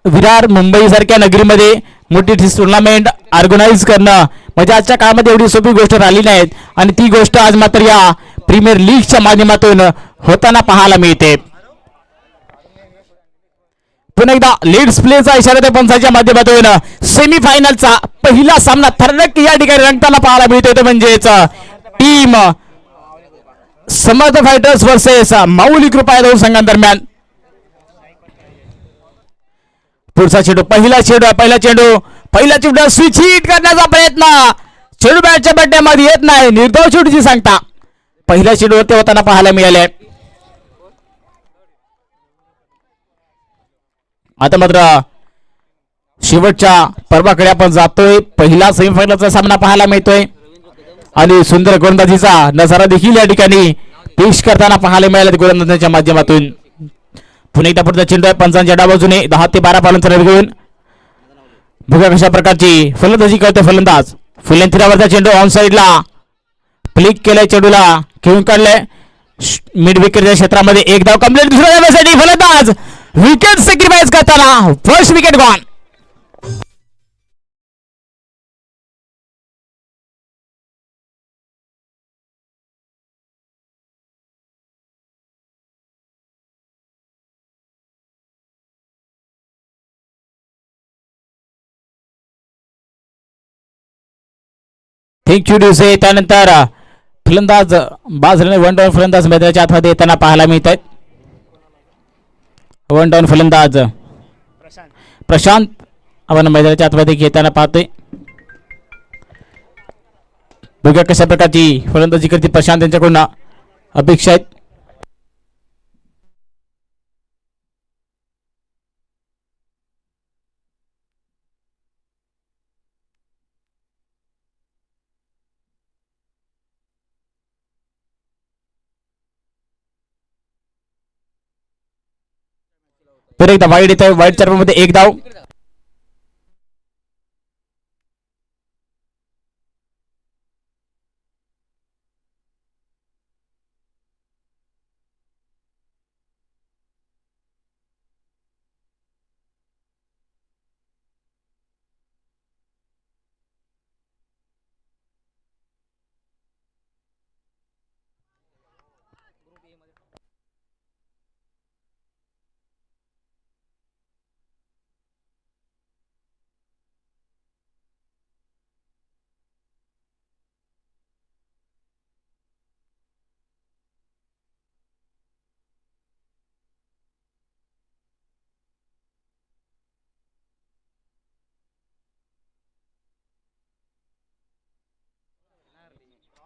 विरार मुंबई सारख्या नगरीमध्ये मोठी tournament organise करणं म्हणजे आजच्या काळामध्ये एवढी सोपी गोष्ट राहिली नाही आणि ती गोष्ट आज मात्र या प्रीमियर लीगच्या माध्यमातून होताना पाहायला मिळते. पुन्हा एकदा लेट्स प्लेचा इशारा त्या पंचाच्या माध्यमातून सेमीफायनलचा पहिला सामना थर्डक या ठिकाणी रंगताना पाहायला मिळतोय. तो म्हणजेच टीम समर्थ फायटर्स वर्सेस माऊली कृपा या दोन संघांदरम्यान. पुढचा चेंडू पहिला चेंडू स्विच हिट करण्याचा प्रयत्न. चेंडू बॅटच्या बड्ड्यामध्ये येत नाही. निर्धाव चेंडूची सांगता पहिल्या चेंडूवरती होताना पाहायला मिळाले. आता मात्र शेवटच्या पर्वाकडे आपण जातोय. पहिला सेमीफायनलचा सामना पाहायला मिळतोय आणि सुंदर गोलंदाजीचा नजारा देखील या ठिकाणी पेश करताना पाहायला मिळाला गोलंदाजांच्या माध्यमातून. पुणे एकदा पुढचा चेंडू आहे पंचांच्या डाव्या बाजूने 10 ते 12 पालांचा रन घेऊन बघा कशा प्रकारची फलंदाजी करते फलंदाज. फुलेंथिरावरचा चेंडू ऑन साइडला फ्लिक केलाय. चेंडूला घेऊन काढलाय मिड विकेटच्या क्षेत्रामध्ये. एक धाव कंप्लीट. दुसऱ्या धावासाठी फलंदाज विकेट सॅक्रिफाइस करताना फर्स्ट विकेट गॉन. थँक्यू दिवसे. त्यानंतर फलंदाज बाद झाल्याने वन डाऊन फलंदाज मैदानाच्या आतमध्ये येताना पाहायला मिळत आहेत. वन डाऊन फलंदाज प्रशांत आपण मैदानाच्या आतमध्ये येताना पाहतोय. बघूया कशा प्रकारची फलंदाजी करते प्रशांत यांच्याकडून अपेक्षा आहेत. परत एकदा वाईड येत आहे. वाईड चार्पमध्ये एक धाव.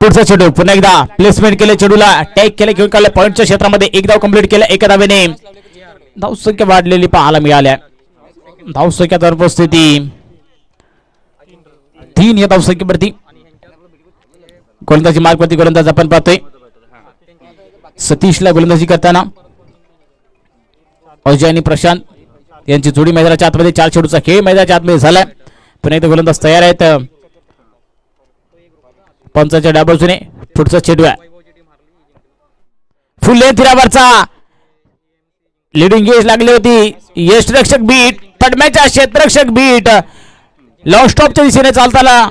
पुढचा चेंडू पुन्हा एकदा प्लेसमेंट केले. चेंडूला टॅग केले घेऊन काढले पॉईंटच्या क्षेत्रामध्ये. एक धाव कंप्लीट केला. एका धावेने धावसंख्या वाढलेली पाहायला मिळाल्या. धावसंख्या उपस्थिती 3 या धावसंख्येवरती. गोलंदाजी मार्कवरती गोलंदाज आपण पाहतोय सतीशला गोलंदाजी करताना. अजय आणि प्रशांत यांची जोडी मैदानाच्या आतमध्ये. 4 चेंडूचा खेळ मैदानाच्या आतमध्ये झालाय. पुन्हा एकदा गोलंदाज तयार आहेत. पंचाच्या डाव्या बाजूने पुढचा चेंडू आहे. फुल लेंथ थिरावरचा लिडिंग एज लागली होती. यष्टरक्षक बीट पडम्याच्या क्षेत्ररक्षक बीट लॉंग स्टॉपच्या दिशेने चालताना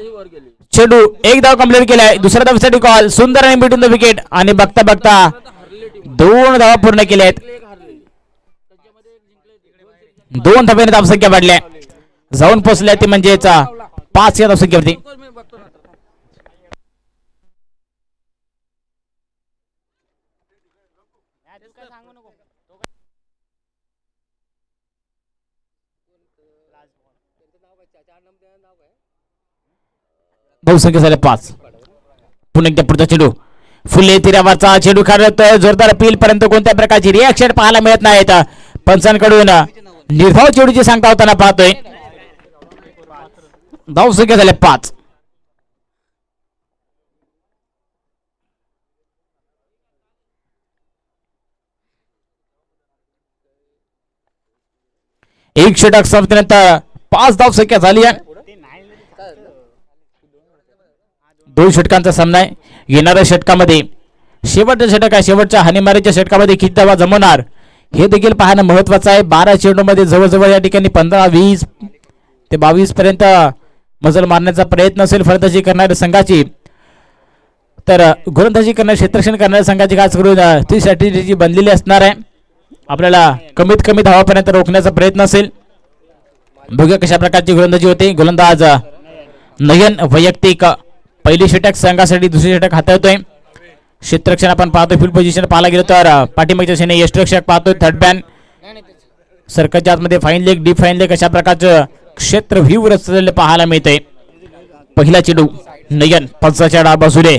चेंडू. एक धाव कंप्लीट केलाय. दुसऱ्या धावेसाठी कॉल. सुंदर आणि बिटून द विकेट आणि बघता बघता 2 धावा पूर्ण केल्या आहेत. 2 धावेने धावसंख्या वाढल्या जाऊन पोहोचल्या ती म्हणजेच 5 या धावसंख्येवरती. धावसंख्या झाल्या 5. पुन्हा एकदा पुढचा चेंडू फुले तिरावरचा चेंडू काढत जोरदार अपील परंतु कोणत्या प्रकारची रिॲक्शन पाहायला मिळत नाहीत पंचांकडून. निर्धाव चेंडूची सांगता होताना पाहतोय. धावसंख्या झाल्या 5. एक षटक संपल्यानंतर 5 धावसंख्या झाली आहे. 2 षटकांचा सामना आहे. येणाऱ्या षटकामध्ये शेवटचं षटक आहे. शेवटच्या हानीमारीच्या षटकामध्ये किती धावा जमवणार हे देखील पाहणं महत्वाचं आहे. 12 चेंडूमध्ये जवळजवळ या ठिकाणी 15, 20 ते 22 पर्यंत मजल मारण्याचा प्रयत्न असेल फलंदाजी करणाऱ्या संघाची. तर गोलंदाजी करणारे क्षेत्ररक्षण करणाऱ्या संघाची खास करून ती स्ट्रॅटेजी बनलेली असणार आहे. आपल्याला कमीत कमी धावापर्यंत रोखण्याचा प्रयत्न असेल. बघूया कशा प्रकारची गोलंदाजी होते. गोलंदाज नयन वैयक्तिक पहिली षटक संघासाठी, दुसरी षटक हाताळतोय. क्षेत्ररक्षण आपण पाहतोय फुल पोझिशन पाहायला गेलो तर पाठीमागच्या दिशेने यष्टिरक्षक पाहतोय. थर्ड बॅन सर्कलच्या आतमध्ये fine leg, deep fine leg अशा प्रकारचं क्षेत्र व्ह्यू रचलेलं पाहायला मिळतंय. पहिला चेंडू नयन पंचाच्या डाव बाजूले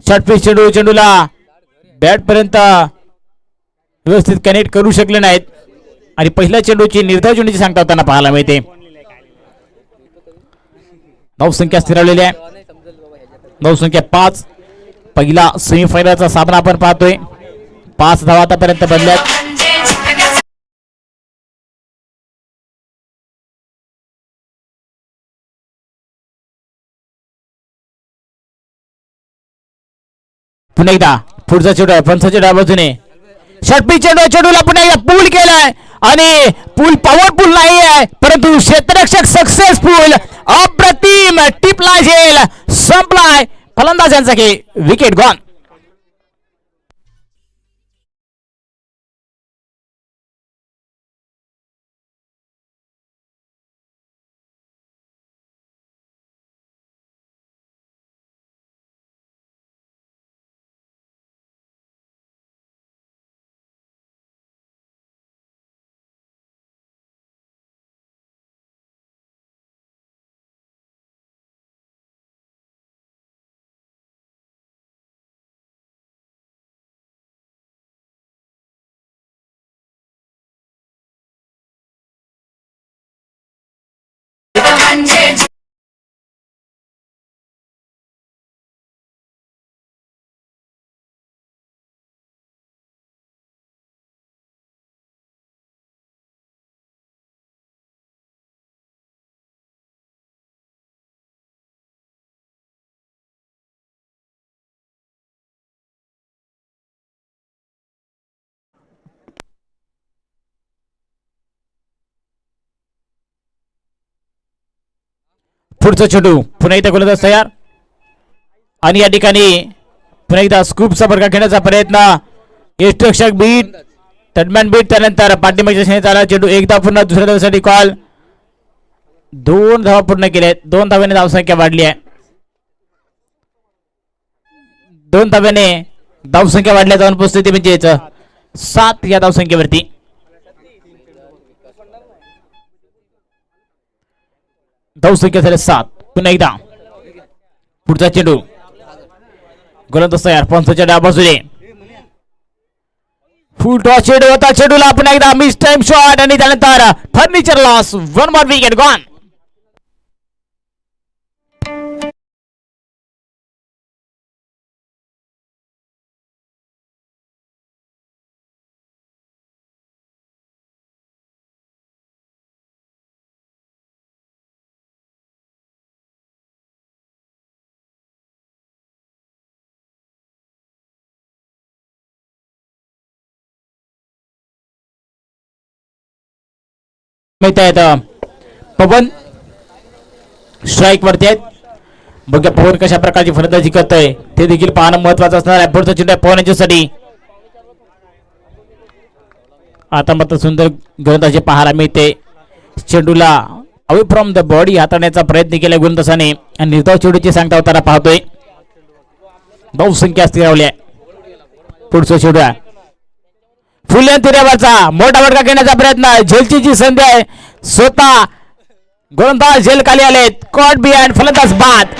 शॉर्टपिच चेंडू, चेंडूला बॅट पर्यंत व्यवस्थित कनेक्ट करू शकले नाहीत आणि पहिल्या चेंडूची निर्धाव चेंडूची सांगता होताना पाहायला मिळते. धावसंख्या स्थिरावलेली आहे. धावसंख्या 5. पहिला सेमीफायनलचा सामना आपण पाहतोय. 5 धावा आतापर्यंत बनल्यात. पुन्हा एकदा पुढचा चेंडू आहे पंचाच्या डाव्या बाजूने षटपी चेंडू, चेंडूला पुन्हा एकदा पूल केलाय आणि पूल पॉवरफुल नाही आहे परंतु क्षेत्ररक्षक सक्सेसफुल. अप्रतिम टिपला झेल संपलाय फलंदाजांचा खेळ. Wicket gone. पुढचा चेंडू पुन्हा एकदा गोलंदाज तयार आणि या ठिकाणी पुन्हा एकदा स्कूपचा फरका घेण्याचा प्रयत्न. यष्टिरक्षक बीट, थर्डमॅन बीट, त्यानंतर पाठीमागच्या श्रेणीत आला चेंडू. एकदा पुन्हा दुसऱ्या धावेसाठी कॉल. 2 धावा पूर्ण केल्या. 2 धाव्याने धावसंख्या वाढली आहे. 2 धाव्याने धावसंख्या वाढल्या जाऊन पोहोचते म्हणजे 7 या धावसंख्येवरती. धावसंख्या झाल्या 7. पुन्हा एकदा पुढचा चेंडू गोलंदाज तयार पंचाच्या डाव्या बाजूने फुल टॉस चेंडू होता. चेंडूला पुन्हा एकदा मिस टाइम शॉट आणि त्यानंतर furniture loss. 1 more wicket gone. माहिती आहे पवन स्ट्राईक वरती आहेत. बघा पवन कशा प्रकारची फलंदाजी करतोय ते देखील पाहणं महत्वाचं असणार आहे. पुढचा चेंडू पवन यांच्यासाठी. आता मात्र सुंदर गोलंदाजी पाहायला मिळते. चेंडूला अवे फ्रॉम द बॉडी हाताळण्याचा प्रयत्न केला गोलंदाजाने आणि निर्धाव चेंडूची सांगता होताना पाहतोय. बहुसंख्या स्थिरावल्या. पुढचा चेंडू आहे फुल तिऱ्यावरचा मोठा फटका घेण्याचा प्रयत्न. झेलची जी संधी आहे स्वतः गोलंदाज झेल खाली आलेत. कॉट बिहाइंड फलंदाज बाद.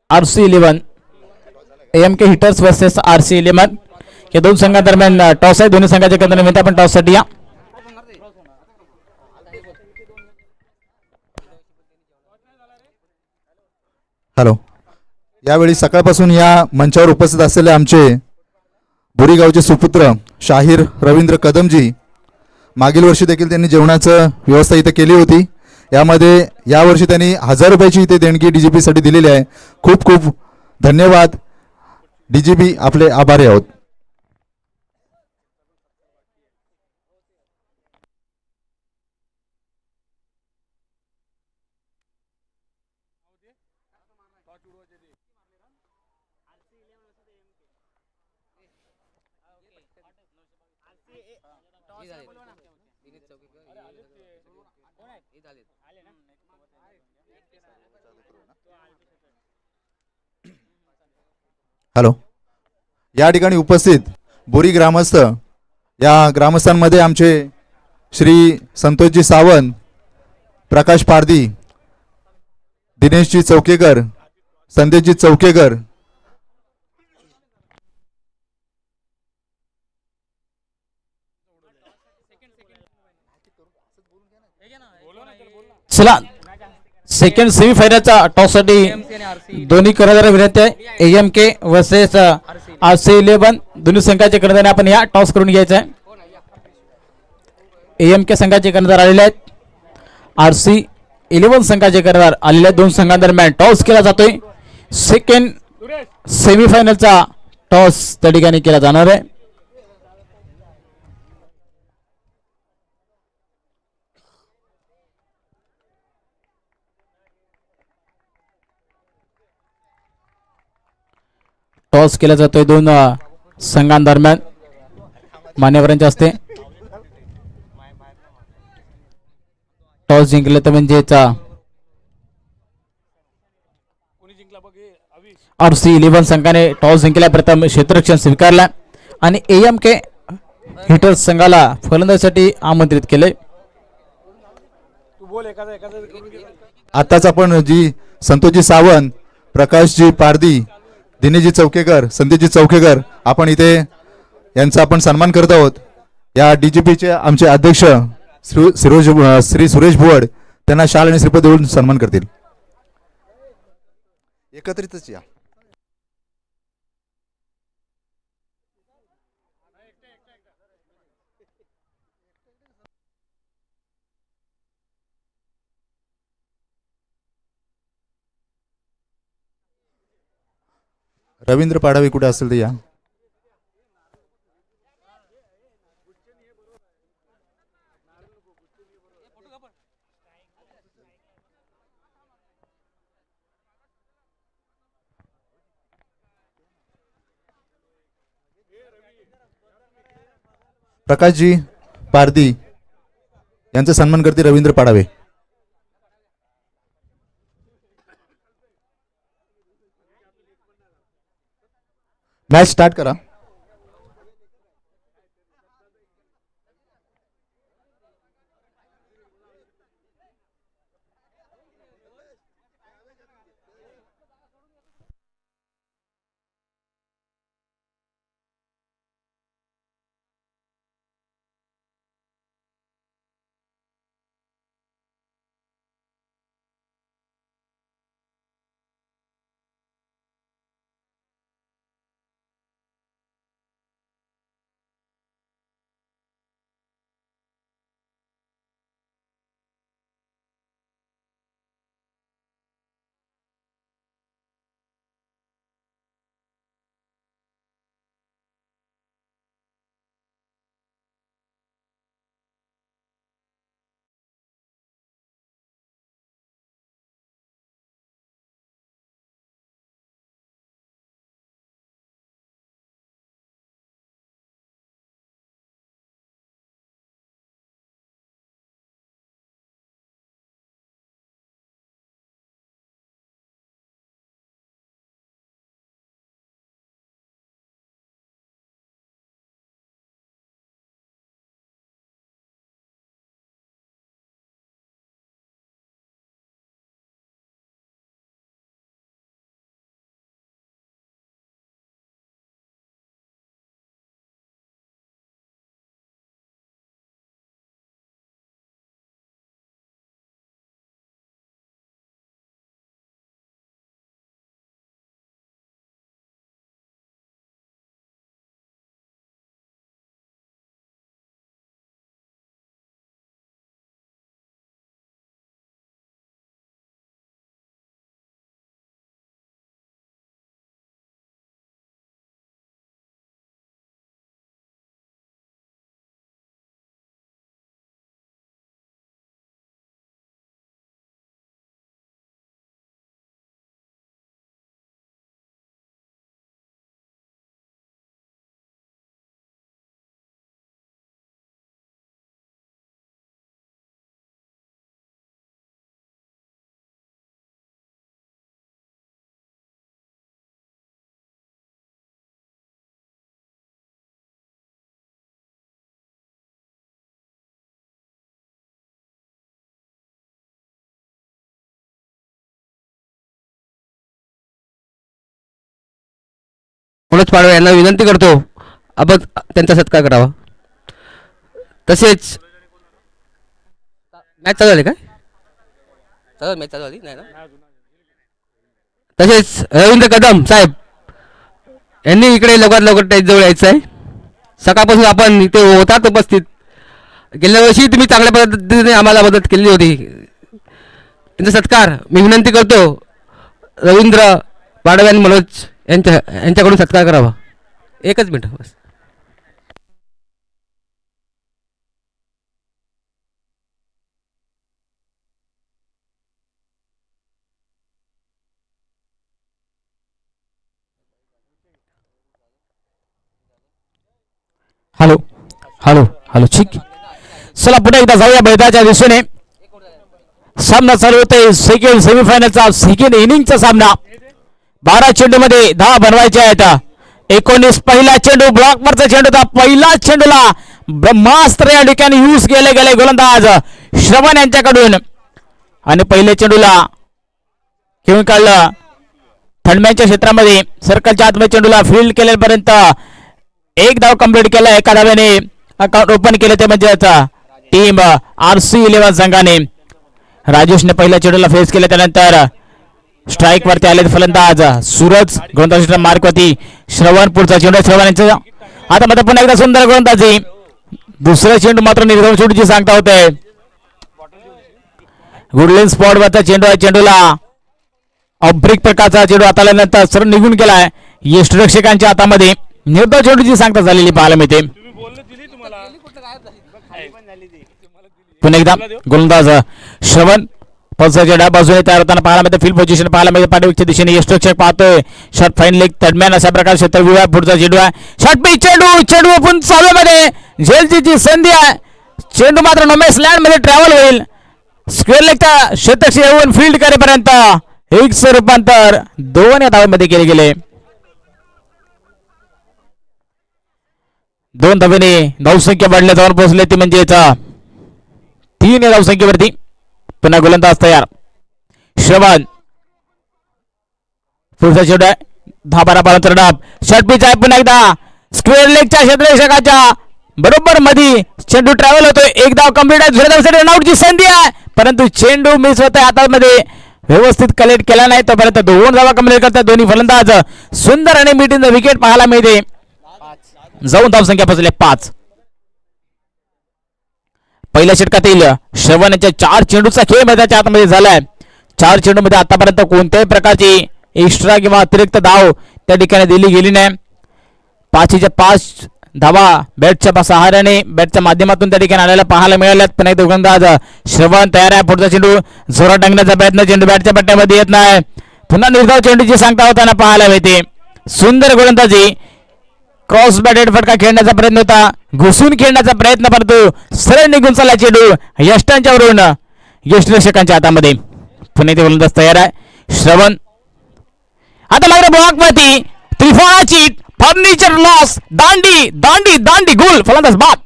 RC11 AMK hitters versus RC11 या दोन संघांदरम्यान टॉस आहे. दोन्ही संघाच्या केंद्राने आपण टॉस साठी या. हॅलो. यावेळी सकाळपासून या मंचावर उपस्थित असलेले आमचे बोरीगावचे सुपुत्र शाहीर रवींद्र कदमजी, मागील वर्षी देखील त्यांनी जेवणाचं व्यवस्था इथे केली होती. यामध्ये यावर्षी त्यांनी 1000 रुपयाची इथे देणगी DGP साठी दिलेली आहे. खूप खूप धन्यवाद DGP, आपले आभारी आहोत. हॅलो. या ठिकाणी उपस्थित बोरी ग्रामस्थ, या ग्रामस्थांमध्ये आमचे श्री संतोषजी सावंत, प्रकाश पारदी, दिनेशजी चौकेकर, संदेशजी चौकेकर, चला सेकंड सेमीफायनलचा टॉस साठी दोन्ही कर्णधार विनंती आहे. AMK वर्सेस RC11 दोन्ही संघाचे कर्णधार आपण या टॉस करून घ्यायचा आहे. AMK संघाचे कर्णधार आलेले आहेत. RC11 संघाचे कर्णधार आलेले आहेत. दोन संघांदरम्यान टॉस केला जातोय. सेकंड सेमीफायनलचा टॉस त्या ठिकाणी केला जाणार आहे. टॉस केला जातोय दोन संघांदरम्यान मान्यवरांच्या हस्ते. टॉस जिंकले तर म्हणजेच RC11 संघाने टॉस जिंकल्या, प्रथम क्षेत्ररक्षण स्वीकारला आणि AMK हिटर्स संघाला फलंदाजीसाठी आमंत्रित केले. आताच आपण जी संतोषजी सावंत, प्रकाशजी पारदी, दिनेशजी चौकेकर, संदेशजी चौकेकर, आपण इथे यांचा आपण सन्मान करत आहोत. या DGP चे आमचे अध्यक्ष श्री सुरेश भुवड त्यांना शाल आणि श्रीपद देऊन सन्मान करतील. एकत्रितच या. रवींद्र पाडावे कुठे असेल तर या. प्रकाशजी पारदी यांचा सन्मान करते रवींद्र पाडावे. मॅच स्टार्ट करा. मनोज पाडवे यांना विनंती करतो आपण त्यांचा सत्कार करावा. तसेच मॅच चालू झाली काय मॅच चालू झाली नाही ना. तसेच रवींद्र कदम साहेब यांनी इकडे लवकरात लवकर त्याच्याजवळ यायचं आहे. सकाळपासून आपण इथे होतात उपस्थित. गेल्या वर्षी तुम्ही चांगल्या पद्धतीने आम्हाला मदत केली होती. त्यांचा सत्कार मी विनंती करतो रवींद्र पाडवे आणि मनोज यांच्याकडून सत्कार करावा. एकच मिनिट बस. हॅलो हॅलो हॅलो ठीक. चला पुन्हा एकदा जाऊया मैदानाच्या दिशेने. सामना चालू होतोय सेकंड सेमीफायनलचा सेकंड इनिंगचा सामना. 12 चेंडूमध्ये 10 बनवायचे आहेत. 19 पहिला चेंडू ब्लॉकवरचा चेंडू होता. पहिला चेंडूला ब्रह्मास्त्र या ठिकाणी यूज केले गेले गोलंदाज श्रवण यांच्याकडून आणि पहिल्या चेंडूला खेळून काढलं थंडम्यांच्या क्षेत्रामध्ये. सर्कलच्या आतमध्ये चेंडूला फील्ड केल्यापर्यंत एक धाव कंप्लीट केला. एका धाव्याने अकाउंट ओपन केले ते म्हणजेच टीम RC11 संघाने. राजेशने पहिल्या चेंडूला फेस केले त्यानंतर स्ट्राईक वरती आले फलंदाज सूरज. गोलंदाज मार्क वरती श्रवण. पुढचा चेंडू श्रवण यांचा. आता मध्ये पुन्हा एकदा सुंदर गोलंदाजी. दुसरा चेंडू मात्र निर्धाव चेंडूची सांगता होते. गुडलेन स्पॉट वरचा चेंडू आहे. चेंडूला अब्रेक प्रकारचा चेंडू हाताळल्यानंतर सरळ निघून गेलाय यष्टिरक्षकांच्या हातामध्ये. निर्धाव चेंडूची सांगता झालेली पाहायला मिळते. पुन्हा एकदा गोलंदाज श्रवण पल्सच्या डाव्या बाजूने तयार होताना पाहायला मिळते. फील्ड पोझिशन पाहायला मिळते. पाठीमागच्या दिशेने यष्टिरक्षक पाहतोय. शॉट फाईन लेग दरम्यान अशा प्रकारे क्षेत्रव्यूह आहे. पुढचा चेंडू आहे. शॉट पी चेंडू आपण चालूमध्ये झेलची संधी आहे. चेंडू मात्र नोमेस लँड मध्ये ट्रॅव्हल होईल. स्क्वेअर लेगच्या क्षेत्रक्षक येऊन फील्ड करेपर्यंत एक रूपांतर 2 या धावेमध्ये केले गेले. 2 धावेने धावसंख्या वाढल्या जाऊन पोहोचले ती म्हणजेच 3 या धावसंख्येवरती. पुन्हा गोलंदाज तयार श्रवण. पुढचा चेंडू आहे. 10-12 बॉलांचा डाब. शॉट पिच आहे. पुन्हा एकदा स्क्वेअर लेगच्या क्षेत्ररक्षकाच्या बरोबर मध्ये चेंडू ट्रॅव्हल होतोय. एक धाव कंप्लीट आहे. रनआउटची संधी आहे परंतु चेंडू मिस होत आहे. हातामध्ये व्यवस्थित कलेक्ट केला नाही तोपर्यंत 2 धावा कंप्लीट करतात दोन्ही फलंदाज. सुंदर आणि मीटिंग विकेट पाहायला मिळते. जाऊन धावसंख्या पोहोचले 5. पहिल्या षटकातील श्रवण यांच्या 4 चेंडूचा खेळ मैदानाच्या आतमध्ये झालाय. 4 चेंडूमध्ये आतापर्यंत कोणत्याही प्रकारची एक्स्ट्रा किंवा अतिरिक्त धाव त्या ठिकाणी दिली गेली नाही. 5 धावा बॅटच्या सहाऱ्याने बॅटच्या माध्यमातून त्या ठिकाणी आलेला पाहायला मिळाल्यात. पण एक गोलंदाज श्रवण तयार आहे. पुढचा चेंडू जोरात टाकण्याचा प्रयत्न. चेंडू बॅटच्या पट्ट्यामध्ये येत नाही. पुन्हा निर्धाव चेंडूची सांगता होताना पाहायला मिळते. सुंदर गोलंदाजी. क्रॉस बॅटेड फटका खेळण्याचा प्रयत्न होता. घुसून खेळण्याचा प्रयत्न परंतु सरळ निघून चालला चेंडू यष्टांच्या वरून यष्टिरक्षकांच्या हातामध्ये. पुणे ते गोलंदाज तयार आहे श्रवण. आता मात्र ब्लॉकवरती त्रिफळाची फर्निचर लॉस. दांडी दांडी दांडी गोल. फलंदाज बाद.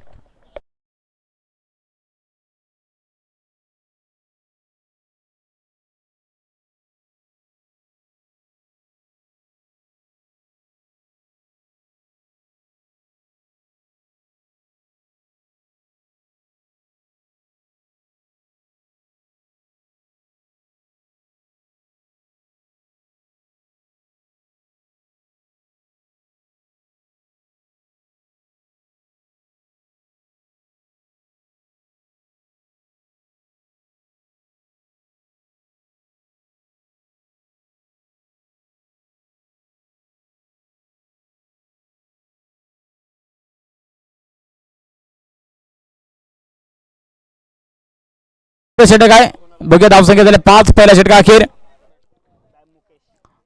षटक आहे. बघूया धावसंख्या झाले 5. पहिला षटका अखेर.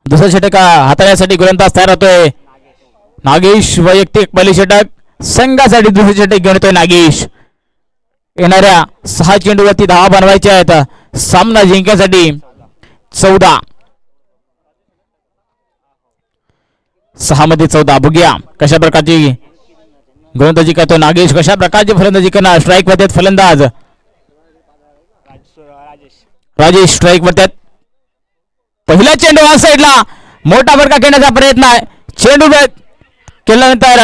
दुसरा षटका हाताळण्यासाठी गोलंदाज तयार होतोय नागेश. वैयक्तिक पहिली षटक संघासाठी दुसरे षटक घेऊन येतोय नागेश. येणाऱ्या 6 चेंडूवरती 10 बनवायचे आहेत. सामना जिंकण्यासाठी 14. 6 मध्ये 14. बघूया कशा प्रकारची गोलंदाजी करतो नागेश. कशा प्रकारची फलंदाजी करणार. स्ट्राईक वरती फलंदाज राजेश. स्ट्राईक वरती पहिला चेंडू ऑन साईडला मोठा फटका खेळण्याचा प्रयत्न आहे. चेंडू केल्यानंतर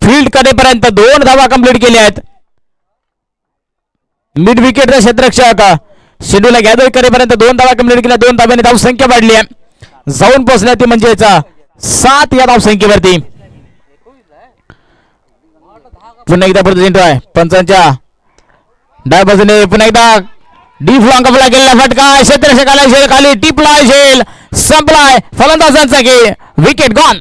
फील्ड करेपर्यंत 2 धावा कंप्लीट केल्या आहेत. मिड विकेटचा क्षेत्ररक्षक शेड्यूलला गॅदर करेपर्यंत 2 धावा कंप्लीट केल्या. 2 धाव्याने धावसंख्या वाढली आहे. जाऊन पोहोचल्या ती म्हणजेच 7 या धावसंख्येवरती. पुन्हा एकदा परत चेंडू आहे पंचांच्या डाव्या बाजूने. पुन्हा एकदा डीप लॉंगला गेलेला फटका क्षेत्ररक्षकाला झेल खाली टिपलाय झेल संपलाय फलंदाजांचा खेळ. Wicket gone.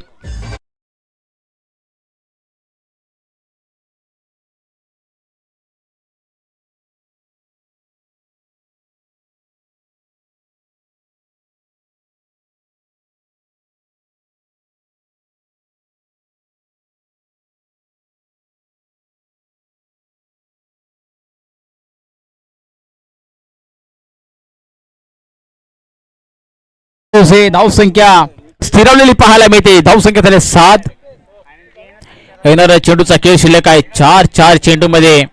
धावसंख्या स्थिरवलेली पाहायला मिळते. धावसंख्या झाले 7. येणारा चेंडूचा खेळ शिल्लक आहे. 4 चेंडू मध्ये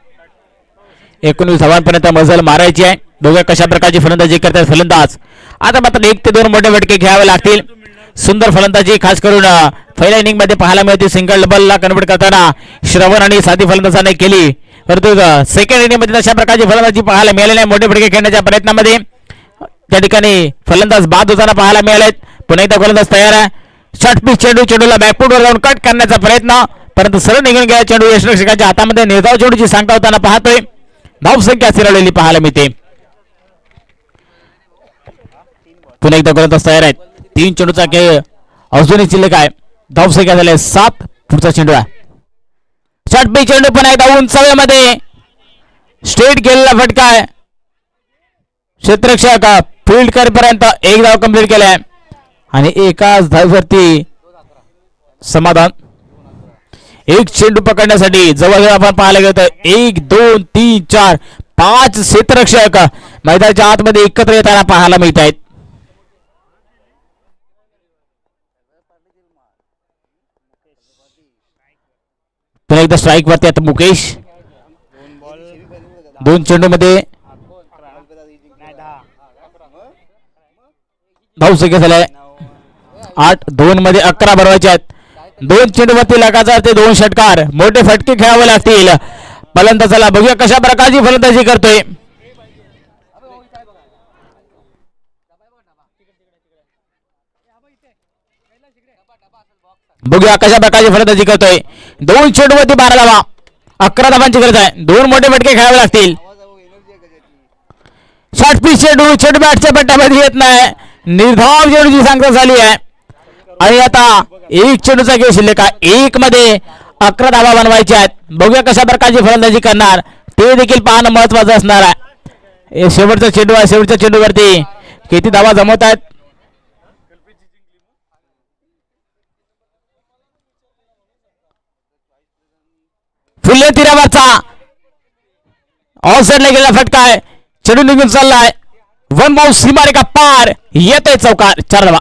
19 धावांपर्यंत मजल मारायची आहे. दोघे कशा प्रकारची फलंदाजी करतात फलंदाज. आता मात्र 1 ते 2 मोठे फटके घ्यावे लागतील. सुंदर फलंदाजी खास करून पहिल्या इनिंग मध्ये पाहायला मिळते. सिंगल डबलला कन्वर्ट करताना श्रवण आणि साधी फलंदाजाने केली. परंतु सेकंड इनिंग मध्ये तशा प्रकारची फलंदाजी पाहायला मिळाली नाही. मोठे फटके खेळण्याच्या प्रयत्नामध्ये त्या ठिकाणी फलंदाज बाद होताना पाहायला मिळालेत. पुन्हा एकदा फलंदाज तयार आहे. शॉर्ट पिच चेंडूला बॅकफुटवर जाऊन कट करण्याचा प्रयत्न परंतु सरळ निघून गेला चेंडू. यष्टिरक्षकाच्या हातामध्ये निर्धाव चेंडूची सांगता होताना पाहतोय. धावसंख्या स्थिरवलेली पाहायला मिळते. पुन्हा एकदा फलंदाज तयार आहेत. 3 चेंडूचा खेळ अजूनही शिल्लक आहे. धावसंख्या झाले 7. पुढचा चेंडू आहे. शॉर्ट पिच चेंडू पुन्हा एकदा उंचाव्यामध्ये स्ट्रेट गेलेला फटका आहे. क्षेत्ररक्षक फील्ड करेपर्यंत 1 धाव कंप्लीट केलाय आणि एकाच धावेवरती समाधान. 1 चेंडू पकडण्यासाठी जवळजवळ आपण पाहायला गेलो तर 1 2 3 4 5 क्षेत्ररक्षक मैदानाच्या आतमध्ये एकत्र येताना पाहायला मिळत आहेत. पुन्हा एकदा स्ट्राईक वरती आता मुकेश. 2 चेंडू मध्ये धावसंख्या झाल्या 8. 2 मध्ये 11 भरवायचे आहेत. 2 चेंडूवरती लगातार ते 2 षटकार मोठे फटके खेळावे लागतील फलंदाजाला. बघूया कशा प्रकारची फलंदाजी करतोय. बघूया कशा प्रकारची फलंदाजी करतोय. 2 चेंडूवरती 12 धावा. 11 धावांची गरज आहे. 2 मोठे फटके खेळावे लागतील. शॉर्ट पिच चेंडू बॅटच्या पट्ट्यामध्ये येत नाही. निर्धाव चेंडूची सांगता झाली आहे आणि आता 1 चेंडूचा खेळ शिल्लक आहे. 1 मध्ये 11 धावा बनवायच्या आहेत. बघूया कशा प्रकारची फलंदाजी करणार ते देखील पाहणं महत्वाचं असणार आहे. शेवटचा चेंडू आहे. शेवटच्या चेंडूवरती किती धावा जमवत आहेत. फुले तिरावरचा ऑफ साइडला गेलेला फटका आहे. चेंडू निघून चाललाय. 1 बाउंस सीमारेखा पार येतोय चौकार. 4 धावा.